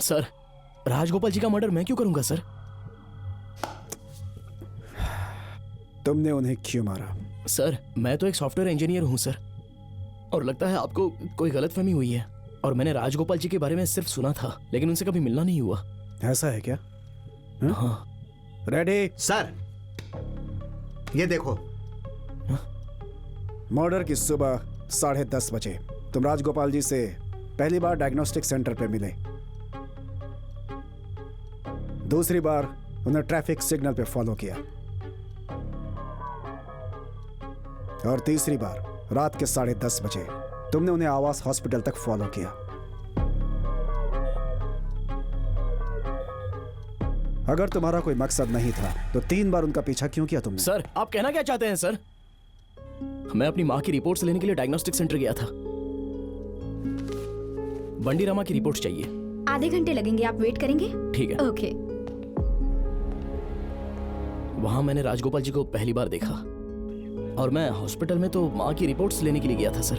Sir, Rajagopal जी का murder मैं क्यों करूंगा सर? तुमने उन्हें क्यों मारा? सर, मैं तो एक सॉफ्टवेयर इंजीनियर हूं सर, और लगता है आपको कोई गलतफहमी हुई है। और मैंने राजगोपाल जी के बारे में सिर्फ सुना था, लेकिन उनसे कभी मिलना नहीं हुआ। ऐसा है क्या? हाँ। रेडी? सर, ये देखो। मर्डर की सुबह 10:30 बजे तुम राजगोपाल जी से पहली बार डायग्नोस्टिक सेंटर पे मिले। दूसरी बार उन्हें ट्रैफिक सिग्नल पे फॉलो किया, और तीसरी बार रात के 10:30 बजे तुमने उन्हें आवास हॉस्पिटल तक फॉलो किया। अगर तुम्हारा कोई मकसद नहीं था तो 3 बार उनका पीछा क्यों किया तुमने? सर, आप कहना क्या चाहते हैं सर? मैं अपनी माँ की रिपोर्ट्स लेने के लिए डायग्नोस्टिक सेंटर गया था। बंडी रामा की रिपोर्ट्स चाहिए। आधे घंटे लगेंगे, आप वेट करेंगे? ठीक है। ओके। वहां मैंने राजगोपाल जी को पहली बार देखा, और मैं हॉस्पिटल में तो माँ की रिपोर्ट्स लेने के लिए गया था सर।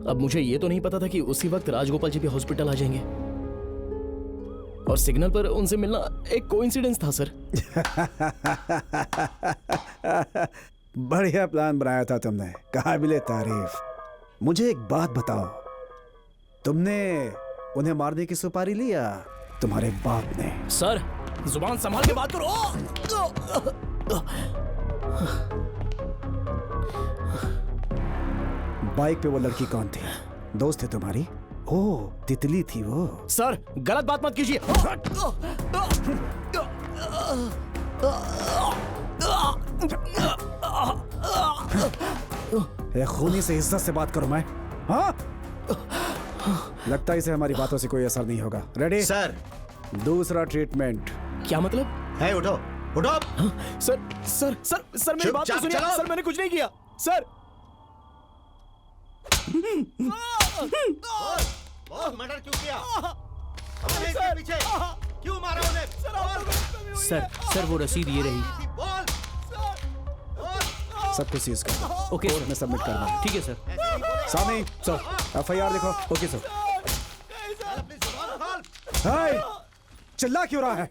अब मुझे ये तो नहीं पता था कि उसी वक्त राजगोपाल जी भी हॉस्पिटल आ जाएंगे, और सिग्नल पर उनसे मिलना एक कोइंसिडेंस था सर। बढ़िया प्लान बनाया था तुमने, काबिले तारीफ। मुझे एक बात बताओ, तुमने उन्हें मारने की सुपारी ली या तुम्हारे बाप ने? सर, जुबान संभाल के बात करो। बाइक पे वो लड़की कौन थी? दोस्त है तुम्हारी? ओह, तितली थी वो। सर, गलत बात मत कीजिए। खूनी से इज्जत से बात करो मैं। हाँ? लगता है इसे हमारी बातों से कोई असर नहीं होगा। रेडी? सर, दूसरा ट्रीटमेंट। क्या मतलब? है, उठो उठो। सर सर सर सर मेरी बात तो चुपचाप सुनिए। चलो। सर, मैंने कुछ नहीं किया सर। मर्डर क्यों किया? अपने इसके पीछे क्यों मारा उन्हें? सर वो रसीद ये रही। बोल। सब कुछ सीज कर ओके कोर्ट में सबमिट करना। ठीक है सर। सामी, सर FIR लिखो। Okay sir. अपनी जुबान खोल। हाय, चिल्ला क्यों रहा है?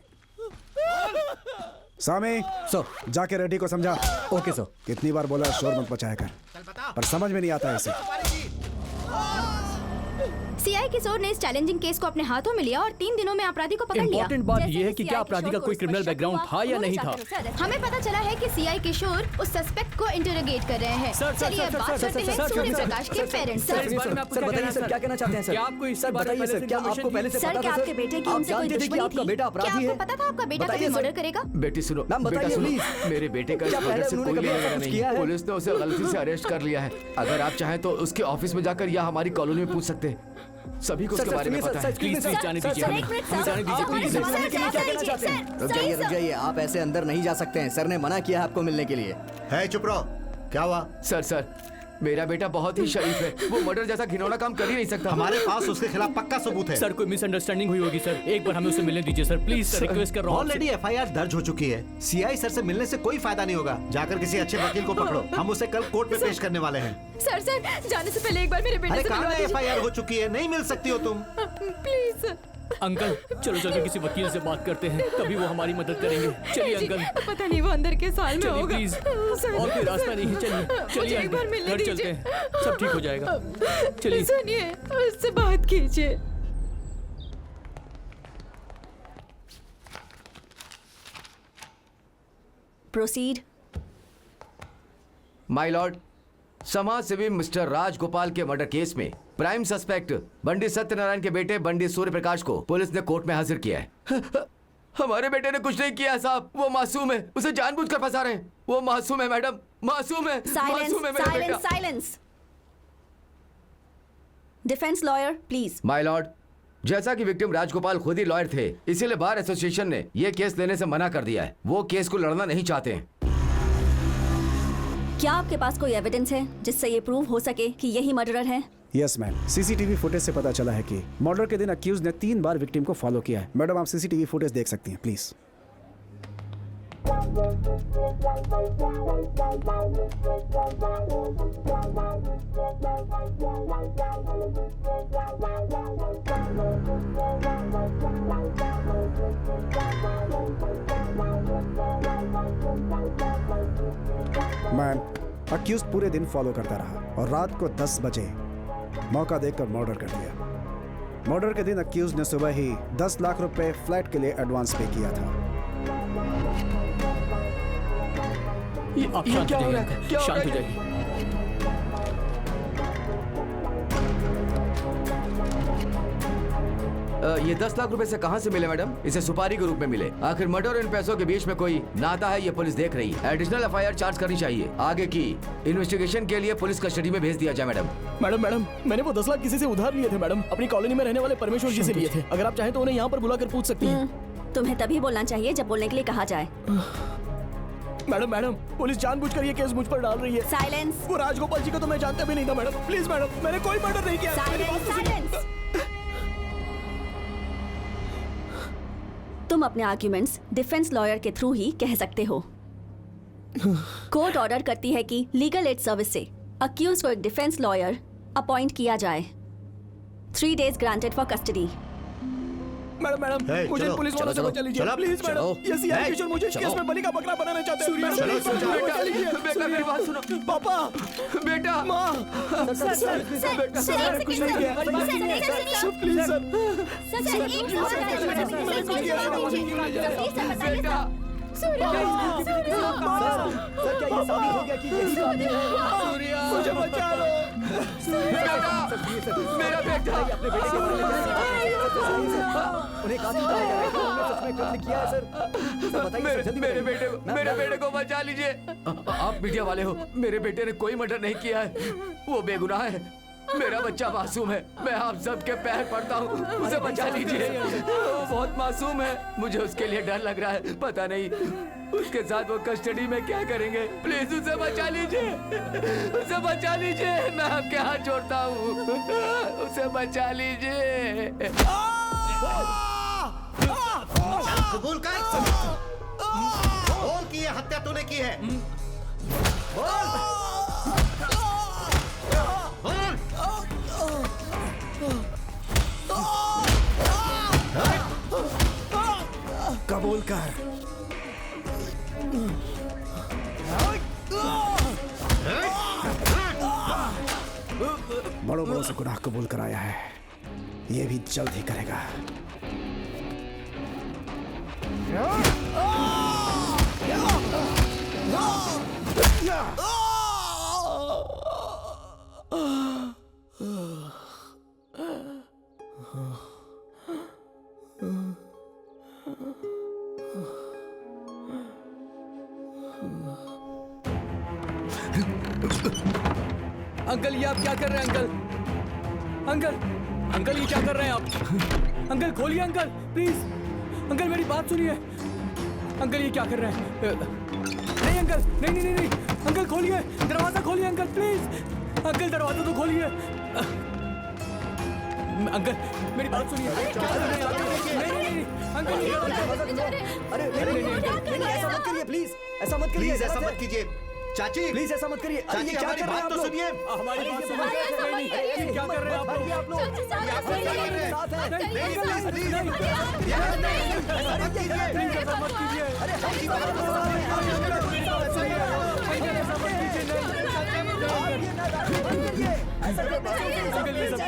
सामी, सर। जाके रेडी को समझा। Okay sir. कितनी बार बोला शोर मत मचाया कर, चल बता। पर समझ में नहीं आता ऐसे। सीआई किशोर ने इस चैलेंजिंग केस को अपने हाथों में लिया और 3 दिनों में अपराधी को पकड़ लिया। इम्पोर्टेंट बात जैसे ये है ही कि CI क्या अपराधी का किशोर को कोई इस पर क्रिमिनल शक बैकग्राउंड हुआ, था या वो नहीं था? हमें पता चला है कि सीआई किशोर उस सस्पेक्ट को इंटरोगेट कर रहे हैं। चलिए अब बात करते हैं सूर्य प्रकाश के पेरेंट्स से। सर बताइए सर, क्या कहना चाहते हैं सर? क्या आपको इस सर बारे में बताइए सर, क्या आपको पहले से सर, पता क्या था आपके बेटे की आप उनसे कोई जानते थे कि दुश्मनी आपका थी? बेटा क्या अपराधी आपको है? पता था आपका बेटा बताइए कभी सर। मर्डर करेगा? बेटी सुनो, मैम, बेटा बताइए, सुनो, प्लीज। मेरे बेटे का क्या इस मर्डर पहले से उन्होंने कोई कभी लेना ऐसा देना कुछ नहीं किया है। है? पुलिस ने उसे गलती से अरेस्ट कर लिया है। अगर आप चाहें तो उसके ऑफिस में जाकर या हमारी कॉलोनी में पूछ सकते हैं। सभी को उसके बारे में पता है। प्लीज प्लीज जाने दीजिए सर, हमें। एक मिनट, हमें सर। जाने दीजिए हमारे प्लीज। सर, जाने के लिए क्या कहना चाहते हैं? सर, रुक जाइए, सर, रुक जाइए, आप ऐसे अंदर नहीं जा सकते हैं। सर ने मना किया है आपको मिलने के लिए। है, चुप रहो। क्या हुआ? सर मेरा बेटा बहुत ही शरीफ है। वो मर्डर जैसा घिनौना काम कर ही नहीं सकता। हमारे पास उसके खिलाफ पक्का सबूत है। सर कोई मिसअंडरस्टैंडिंग हुई होगी सर, एक बार हमें उसे मिलने दीजिए सर, प्लीज सर, रिक्वेस्ट कर रहा हूँ आपसे। ऑलरेडी FIR दर्ज हो चुकी है। CI सर से मिलने से कोई फायदा नहीं होगा। जाकर किसी अच्छे वकील को पकड़ो। हम उसे कल कोर्ट में पेश करने वाले हैं। सर जाने से पहले एक बार मेरे बेटे अरे से कहाँ मिलवा है? दीजिए। FIR हो चुकी है, नहीं मिल सकती हो तुम। Please sir. अंकल चलो चल के किसी वकील से बात करते हैं, तभी वो हमारी मदद करेंगे। चलिए अंकल, पता नहीं वो अंदर के साल में चलिए होगा। प्लीज, और कोई रास्ता नहीं है। चलिए मुझे एक बार आंटी, मिलने घर चलते दीजिए। हैं, सब ठीक हो जाएगा। चलिए। सुनिए, उससे बात कीजिए। प्रोसीड। माय लॉर्ड, समाज सेवी मिस्टर राजगोपाल के मर्डर केस में प्राइम सस्पेक्ट बंडी सत्यनारायण के बेटे बंडी सूर्य प्रकाश को पुलिस ने कोर्ट में हाजिर किया है। हमारे बेटे ने कुछ नहीं किया साहब, वो मासूम है। उसे जानबूझकर फंसा रहे हैं। वो मासूम है मैडम, मासूम है। मासूम है मेरा बेटा। Silence. Defence lawyer please. My Lord, जैसा कि विक्टिम राजगोपाल खुद ही लॉयर थे, इसीलिए बार एसोसिएशन ने यह केस लेने से मना कर दिया है। वो केस को लड़ना नहीं चाहते हैं। क्या आपके पास कोई एविडेंस है जिससे ये प्रूव हो सके कि यही मर्डरर है? यस मैम, CCTV फुटेज से पता चला है कि मर्डर के दिन अक्यूज ने 3 बार विक्टिम को फॉलो किया है। मैडम, आप CCTV फुटेज देख सकती हैं प्लीज। मैम, अक्यूज पूरे दिन फॉलो करता रहा और रात को 10 बजे मौका देखकर मर्डर कर दिया। मर्डर के दिन अक्यूज ने सुबह ही 10 लाख रुपए फ्लैट के लिए एडवांस पे किया था। आप शांत हो जाइए, शांत हो जाइए। ये 10 लाख रुपए से कहां से मिले मैडम? इसे सुपारी के रूप में मिले। आखिर मर्डर और इन पैसों के बीच में कोई नाता है, ये पुलिस देख रही है। एडिशनल एफआईआर चार्ज करनी चाहिए। आगे की इन्वेस्टिगेशन के लिए पुलिस कस्टडी में भेज दिया जाए मैडम। मैडम मैंने वो 10 लाख किसी से उधार लिए थे मैडम, अपनी कॉलोनी में रहने वाले परमेश्वर जी से लिए थे। अगर आप चाहें तो उन्हें यहाँ पर बुलाकर पूछ सकती हैं। तुम्हें तभी बोलना चाहिए जब बोलने के लिए कहा जाए। मैडम पुलिस जानबूझकर ये केस मुझ पर डाल रही है। साइलेंस। वो राजगोपाल जी को तो मैं जानता भी नहीं था मैडम। प्लीज मैडम, मैंने कोई मर्डर नहीं किया। साइलेंस। तुम अपने आर्ग्यूमेंट्स डिफेंस लॉयर के थ्रू ही कह सकते हो। कोर्ट ऑर्डर करती है कि लीगल एड सर्विस से अक्यूज को एक डिफेंस लॉयर अपॉइंट किया जाए। 3 days granted for custody. Madam मुझे पुलिस वालों से बचा लीजिए प्लीज मैडम। ये सीआई किशोर मुझे इस केस में बलि का बकरा बनाना चाहते हैं। बेटा मेरी बात सुनो। पापा, बेटा, माँ, सर कुछ नहीं किया। Please sir. बेटा, मुझे बचा लो। मेरा बेटा, मेरे बेटे को बचा लीजिए। आप मीडिया वाले हो, मेरे बेटे ने कोई मर्डर नहीं किया है, वो बेगुनाह है। मेरा बच्चा मासूम है, मैं आप सबके पैर पड़ता हूँ, उसे बचा लीजिए। वो बहुत मासूम है, मुझे उसके लिए डर लग रहा है। पता नहीं उसके साथ वो कस्टडी में क्या करेंगे। प्लीज उसे बचा लीजिए, उसे बचा लीजिए, मैं आपके हाथ जोड़ता हूँ, उसे बचा लीजिए। कबूल कर, बोल कि ये हत्या तूने की है। बोल। कबूल कर। बड़ों बड़ों से गुनाह कबूल कराया है, ये भी जल्द ही करेगा। अंकल ये आप क्या कर रहे हैं अंकल? अंकल ये क्या कर रहे हैं आप? अंकल खोलिए अंकल प्लीज। अंकल मेरी बात सुनिए। अंकल ये क्या कर रहे हैं? नहीं अंकल, नहीं अंकल खोलिए, दरवाजा खोलिए अंकल प्लीज। अंकल दरवाजा तो खोलिए। अंकल मेरी बात सुनिए। नहीं अंकल, अरे ऐसा मत करिए प्लीज, ऐसा मत करिए, ऐसा मत कीजिए। चाची प्लीज ऐसा मत करिए। चाची हमारी बात तो सुनिए। हमारी बात सुनिए। क्या कर रहे हैं आप लोग?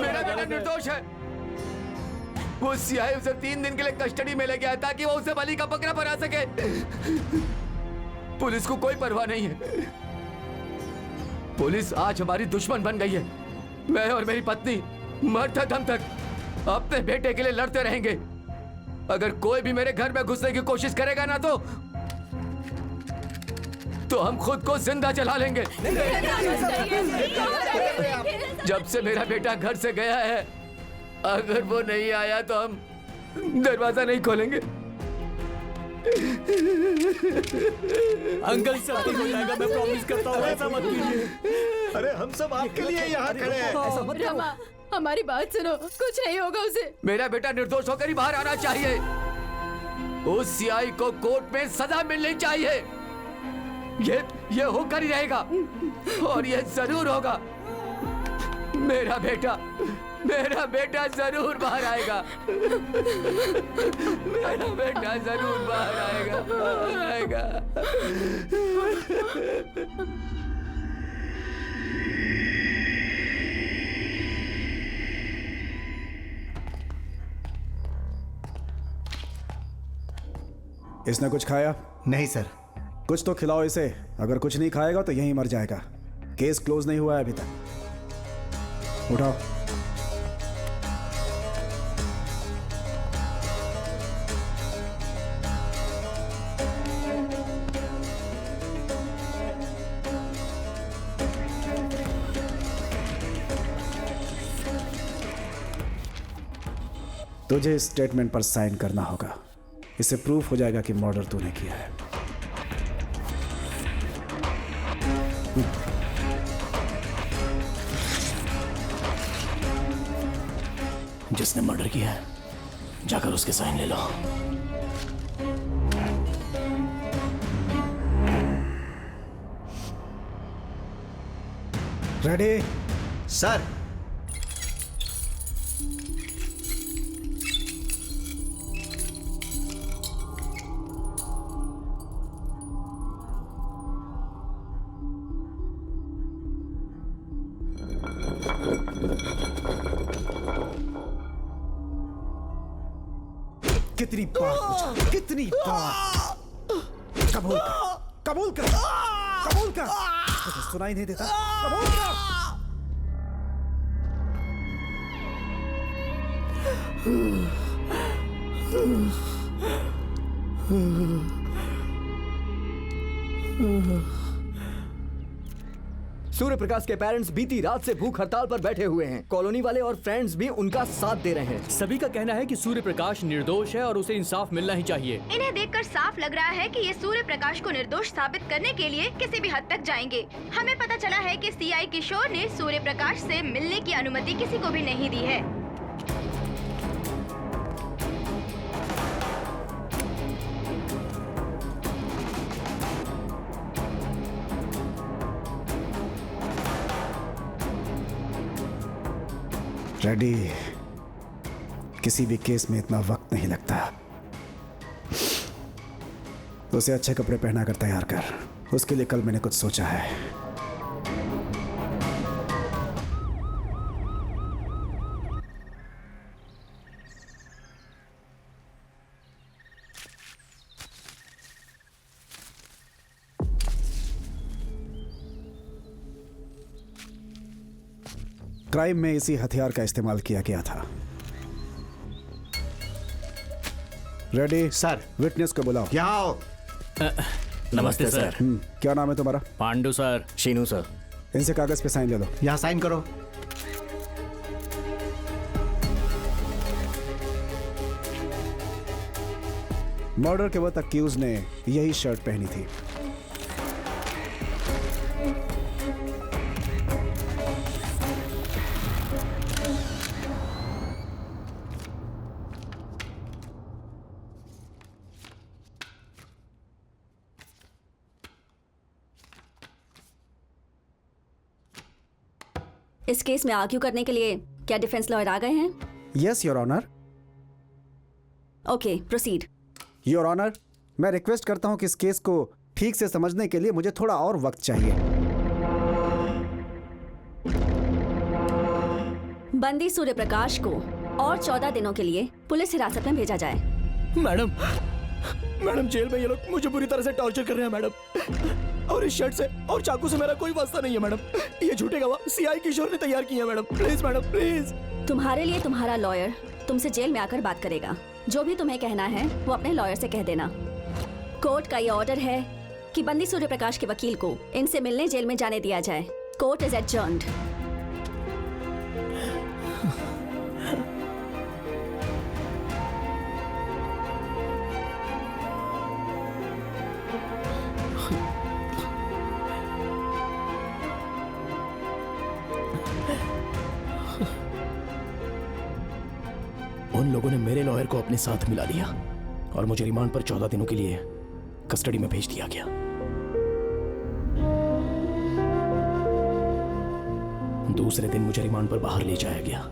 मेरा बेटा निर्दोष है। वो सीआई उसे 3 दिन के लिए कस्टडी में ले गया ताकि वो उसे बलि का बकरा बना सके। पुलिस को कोई परवाह नहीं है। पुलिस आज हमारी दुश्मन बन गई है। मैं और मेरी पत्नी मरते दम तक अपने बेटे के लिए लड़ते रहेंगे। अगर कोई भी मेरे घर में घुसने की कोशिश करेगा ना तो हम खुद को जिंदा जला लेंगे। जब से मेरा बेटा घर से गया है, अगर वो नहीं आया तो हम दरवाजा नहीं खोलेंगे। अंकल सब ठीक हो जाएगा, मैं प्रॉमिस करता हूँ। ऐसा मत कीजिए। अरे हम सब आपके लिए यहाँ खड़े हैं। ऐसा मत करो। रमा, हमारी बात सुनो, कुछ नहीं होगा उसे। मेरा बेटा निर्दोष होकर ही बाहर आना चाहिए। उस सीआई को कोर्ट में सजा मिलनी चाहिए। ये होकर ही रहेगा और ये जरूर होगा। मेरा बेटा जरूर बाहर आएगा। मेरा बेटा जरूर बाहर आएगा। इसने कुछ खाया? नहीं सर। कुछ तो खिलाओ इसे। अगर कुछ नहीं खाएगा तो यहीं मर जाएगा। केस क्लोज नहीं हुआ है अभी तक। उठाओ। तुझे इस स्टेटमेंट पर साइन करना होगा। इससे प्रूफ हो जाएगा कि मर्डर तूने किया है। जिसने मर्डर किया है जाकर उसके साइन ले लो। रेडी? सर। कितनी बार पूछा? कितनी बार? कबूल कर। तुझे सुनाई नहीं देता? कबूल कर। सूर्य प्रकाश के पेरेंट्स बीती रात से भूख हड़ताल पर बैठे हुए हैं। कॉलोनी वाले और फ्रेंड्स भी उनका साथ दे रहे हैं। सभी का कहना है कि सूर्य प्रकाश निर्दोष है और उसे इंसाफ मिलना ही चाहिए। इन्हें देखकर साफ लग रहा है कि ये सूर्य प्रकाश को निर्दोष साबित करने के लिए किसी भी हद तक जाएंगे। हमें पता चला है कि सीआई किशोर ने सूर्य प्रकाश से मिलने की अनुमति किसी को भी नहीं दी है। रेडी? किसी भी केस में इतना वक्त नहीं लगता। उसे अच्छे कपड़े पहना कर तैयार कर। उसके लिए कल मैंने कुछ सोचा है। क्राइम में इसी हथियार का इस्तेमाल किया गया था। रेडी? सर। विटनेस को बुलाओ। यहाँ आओ। नमस्ते सर। क्या नाम है तुम्हारा? पांडु सर। शीनू सर। इनसे कागज पे साइन ले लो। यहाँ साइन करो। मर्डर के वक्त अक्यूज ने यही शर्ट पहनी थी। इस केस में आर्ग्यू करने के लिए क्या डिफेंस लॉयर आ गए हैं? Yes your honour. Okay, proceed. Your honour, मैं रिक्वेस्ट करता हूं कि इस केस को ठीक से समझने के लिए मुझे थोड़ा और वक्त चाहिए। बंदी सूर्य प्रकाश को और 14 दिनों के लिए पुलिस हिरासत में भेजा जाए। मैडम जेल में ये लोग मुझे पूरी तरह से टॉर्चर कर रहे हैं मैडम। और इस शर्ट से और चाकू से मेरा कोई वास्ता नहीं है मैडम। ये झूठे गवाह सीआई किशोर ने तैयार किए हैं मैडम। Please madam, please. तुम्हारे लिए तुम्हारा लॉयर तुमसे जेल में आकर बात करेगा। जो भी तुम्हें कहना है वो अपने लॉयर से कह देना। कोर्ट का ये ऑर्डर है कि बंदी सूर्य प्रकाश के वकील को इनसे मिलने जेल में जाने दिया जाए। Court is adjourned. उन लोगों ने मेरे लॉयर को अपने साथ मिला लिया और मुझे रिमांड पर 14 दिनों के लिए कस्टडी में भेज दिया गया। दूसरे दिन मुझे रिमांड पर बाहर ले जाया गया।